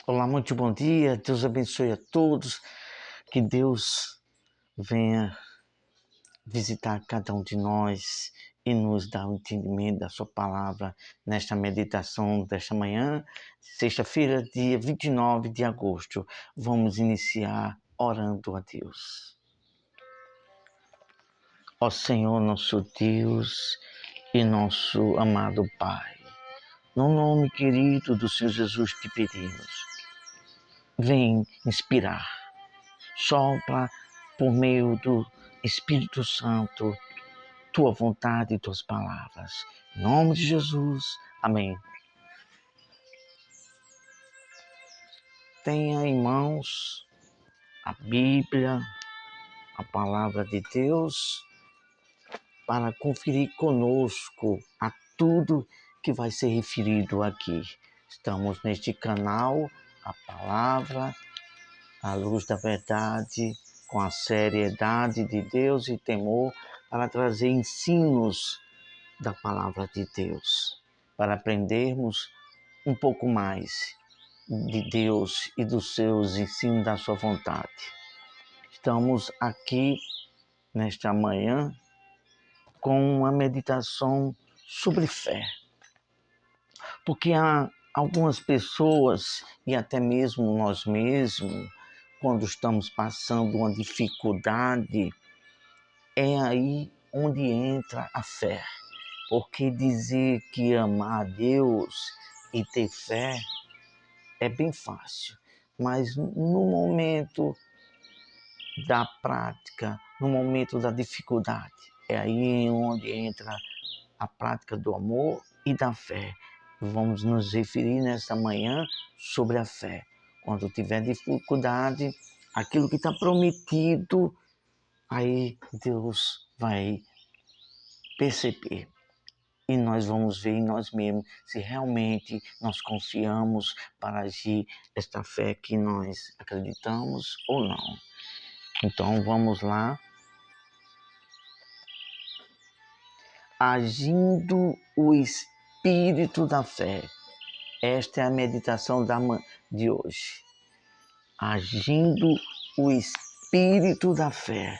Olá, muito bom dia. Deus abençoe a todos. Que Deus venha visitar cada um de nós e nos dar o entendimento da sua palavra nesta meditação desta manhã, sexta-feira, dia 29 de agosto. Vamos iniciar orando a Deus. Ó Senhor, nosso Deus e nosso amado Pai, no nome querido do Senhor Jesus te pedimos, vem inspirar. Sopra por meio do Espírito Santo tua vontade e tuas palavras. Em nome de Jesus. Amém. Tenha em mãos a Bíblia, a palavra de Deus, para conferir conosco a tudo que vai ser referido aqui. Estamos neste canal, a palavra, a luz da verdade, com a seriedade de Deus e temor, para trazer ensinos da palavra de Deus, para aprendermos um pouco mais de Deus e dos seus ensinos da sua vontade. Estamos aqui nesta manhã com uma meditação sobre fé, porque há algumas pessoas e até mesmo nós mesmos, quando estamos passando uma dificuldade, é aí onde entra a fé. Porque dizer que amar a Deus e ter fé é bem fácil, mas no momento da prática, no momento da dificuldade, é aí onde entra a prática do amor e da fé. Vamos nos referir nesta manhã sobre a fé. Quando tiver dificuldade, aquilo que está prometido, aí Deus vai perceber. E nós vamos ver em nós mesmos se realmente nós confiamos para agir esta fé que nós acreditamos ou não. Então vamos lá. Agindo o espírito da fé. Esta é a meditação de hoje. Agindo o espírito da fé.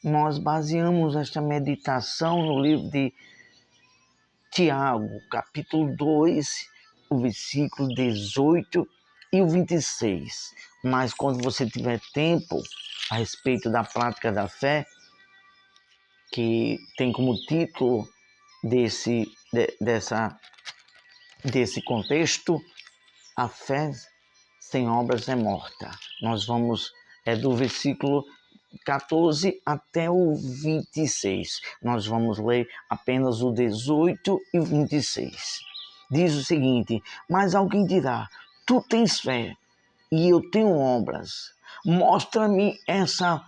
Nós baseamos esta meditação no livro de Tiago, capítulo 2, o versículo 18 e o 26. Mas quando você tiver tempo a respeito da prática da fé, que tem como título desse contexto, a fé sem obras é morta. Nós vamos, do versículo 14 até o 26. Nós vamos ler apenas o 18 e o 26. Diz o seguinte: mas alguém dirá, tu tens fé e eu tenho obras. Mostra-me essa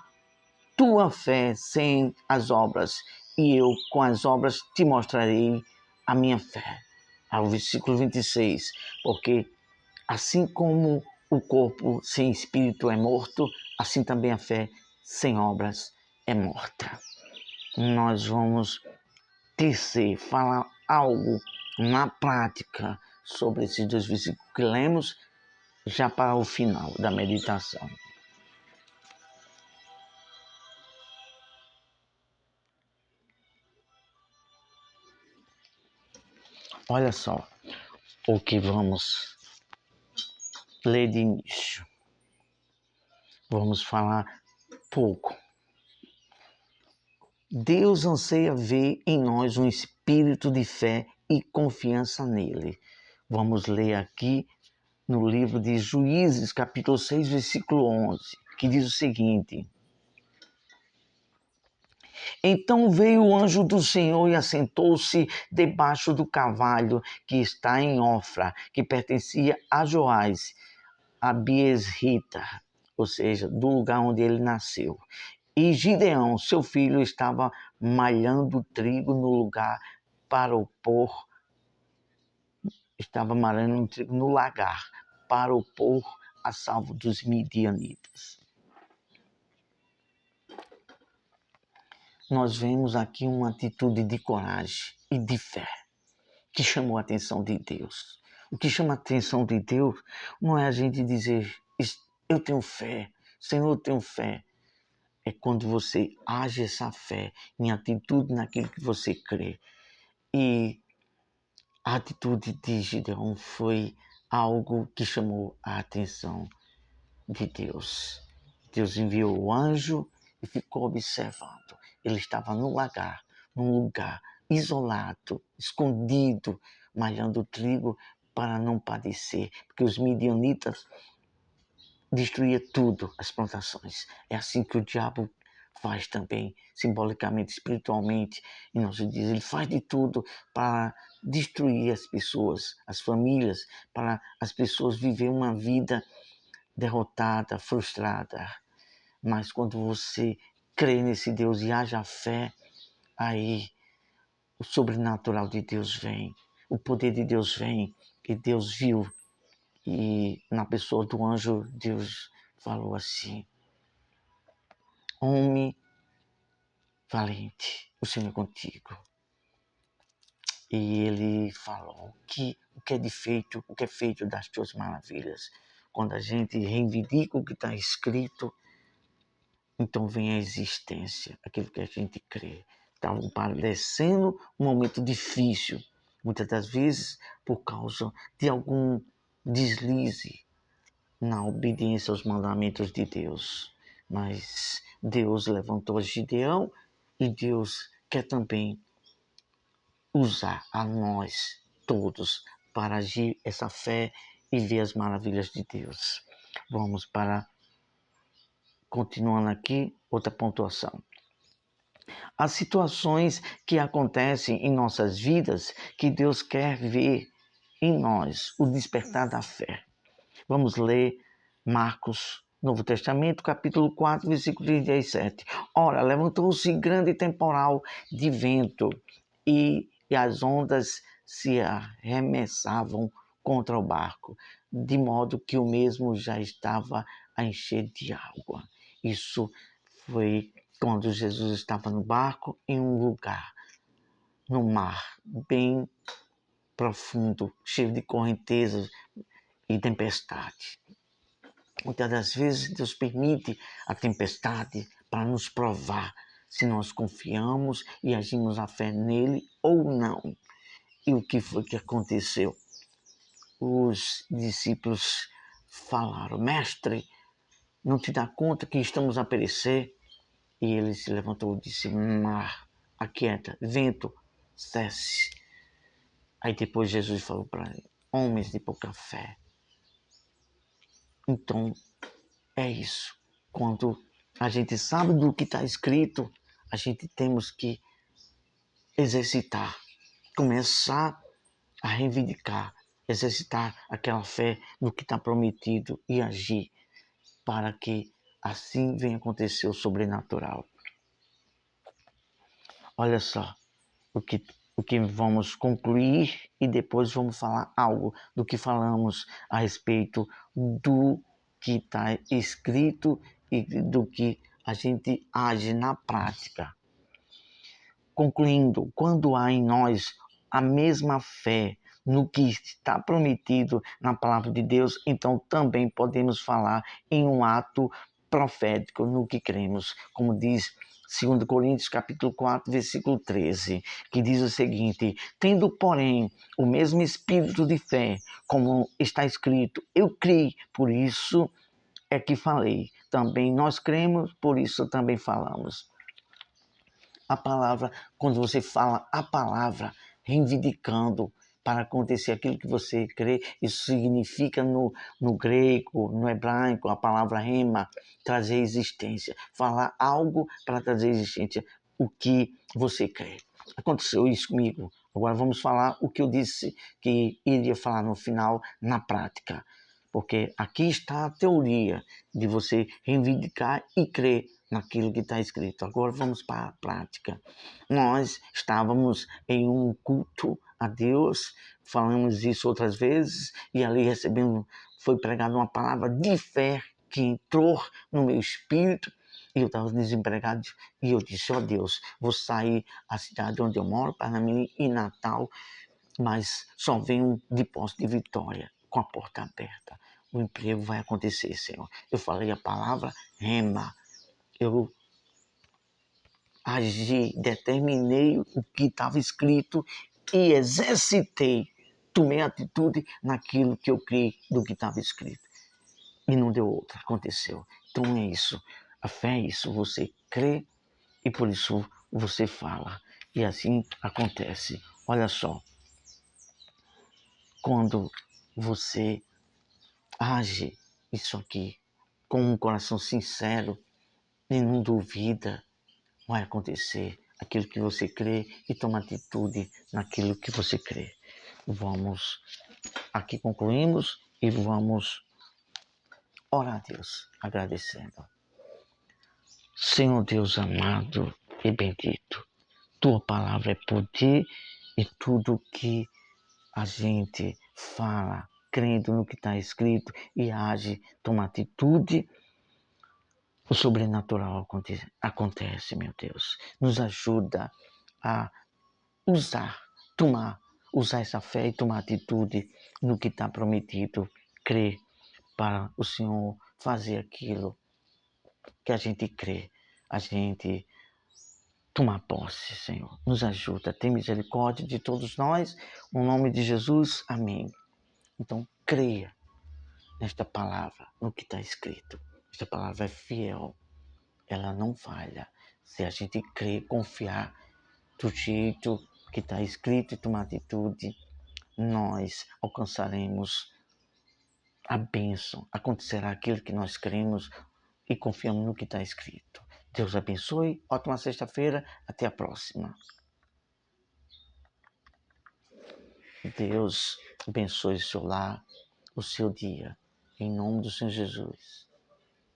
tua fé sem as obras, e eu com as obras te mostrarei a minha fé. Ao versículo 26, porque assim como o corpo sem espírito é morto, assim também a fé sem obras é morta. Nós vamos falar algo na prática sobre esses dois versículos que lemos, já para o final da meditação. Olha só o que vamos ler de início. Vamos falar pouco. Deus anseia ver em nós um espírito de fé e confiança nele. Vamos ler aqui no livro de Juízes, capítulo 6, versículo 11, que diz o seguinte: então veio o anjo do Senhor e assentou-se debaixo do carvalho que está em Ofra, que pertencia a Joás, a Biesrita, ou seja, do lugar onde ele nasceu. E Gideão, seu filho, estava malhando trigo no lugar para o pôr, no lagar para o pôr a salvo dos midianitas. Nós vemos aqui uma atitude de coragem e de fé que chamou a atenção de Deus. O que chama a atenção de Deus não é a gente dizer, eu tenho fé, Senhor, eu tenho fé. É quando você age essa fé em atitude naquilo que você crê. E a atitude de Gideão foi algo que chamou a atenção de Deus. Deus enviou o anjo e ficou observando. Ele estava num lugar isolado, escondido, malhando trigo para não padecer, porque os midianitas destruíam tudo, as plantações. É assim que o diabo faz também, simbolicamente, espiritualmente, em nossos dias. Ele faz de tudo para destruir as pessoas, as famílias, para as pessoas viverem uma vida derrotada, frustrada. Mas quando você crê nesse Deus e haja fé, aí o sobrenatural de Deus vem, o poder de Deus vem, e Deus viu. E na pessoa do anjo, Deus falou assim: homem valente, o Senhor é contigo. E ele falou o que é feito das tuas maravilhas. Quando a gente reivindica o que está escrito, então vem a existência, aquilo que a gente crê. Estava parecendo um momento difícil, muitas das vezes por causa de algum deslize na obediência aos mandamentos de Deus. Mas Deus levantou Gideão e Deus quer também usar a nós todos para agir essa fé e ver as maravilhas de Deus. Vamos para, continuando aqui, outra pontuação. As situações que acontecem em nossas vidas que Deus quer ver em nós, o despertar da fé. Vamos ler Marcos, Novo Testamento, capítulo 4, versículo 37. Ora, levantou-se grande temporal de vento e as ondas se arremessavam contra o barco, de modo que o mesmo já estava a encher de água. Isso foi quando Jesus estava no barco em um lugar, no mar, bem profundo, cheio de correntezas e tempestade. Muitas das vezes Deus permite a tempestade para nos provar se nós confiamos e agimos a fé nele ou não. E o que foi que aconteceu? Os discípulos falaram: mestre, não te dá conta que estamos a perecer? E ele se levantou e disse: mar, aquieta, vento, cesse. Aí depois Jesus falou para ele: homens de pouca fé. Então, é isso. Quando a gente sabe do que está escrito, a gente temos que exercitar, começar a reivindicar, exercitar aquela fé no que está prometido e agir para que assim venha acontecer o sobrenatural. Olha só o que vamos concluir e depois vamos falar algo do que falamos a respeito do que está escrito e do que a gente age na prática. Concluindo, quando há em nós a mesma fé no que está prometido na palavra de Deus, então também podemos falar em um ato profético no que cremos, como diz 2 Coríntios capítulo 4, versículo 13, que diz o seguinte: tendo, porém, o mesmo espírito de fé, como está escrito, eu criei, por isso é que falei. Também nós cremos, por isso também falamos. A palavra, quando você fala a palavra, reivindicando para acontecer aquilo que você crê, isso significa no grego, no hebraico, a palavra rema, trazer existência. Falar algo para trazer existência, o que você crê. Aconteceu isso comigo. Agora vamos falar o que eu disse que iria falar no final, na prática. Porque aqui está a teoria de você reivindicar e crer naquilo que está escrito. Agora vamos para a prática. Nós estávamos em um culto a Deus, falamos isso outras vezes, e ali foi pregada uma palavra de fé que entrou no meu espírito, e eu estava desempregado, e eu disse: ó Deus, vou sair da cidade onde eu moro, para mim, em Natal, mas só vem um depósito de vitória com a porta aberta. O emprego vai acontecer, Senhor. Eu falei a palavra rema. Eu agi, determinei o que estava escrito e exercitei. Tomei atitude naquilo que eu criei do que estava escrito. E não deu outra, aconteceu. Então é isso. A fé é isso. Você crê e por isso você fala. E assim acontece. Olha só. Quando você age isso aqui com um coração sincero e não duvida, vai acontecer aquilo que você crê e toma atitude naquilo que você crê. Vamos, aqui concluímos e vamos orar a Deus, agradecendo. Senhor Deus amado e bendito, tua palavra é poder e tudo que a gente fala, crendo no que está escrito e age, toma atitude, o sobrenatural acontece, meu Deus. Nos ajuda a usar essa fé e tomar atitude no que está prometido, crer para o Senhor fazer aquilo que a gente crê, a gente tomar posse, Senhor. Nos ajuda, tem misericórdia de todos nós, no nome de Jesus, amém. Então, creia nesta palavra, no que está escrito. Esta palavra é fiel, ela não falha. Se a gente crer, confiar do jeito que está escrito e tomar atitude, nós alcançaremos a bênção. Acontecerá aquilo que nós cremos e confiamos no que está escrito. Deus abençoe. Ótima sexta-feira. Até a próxima. Deus abençoe o seu lar, o seu dia. Em nome do Senhor Jesus.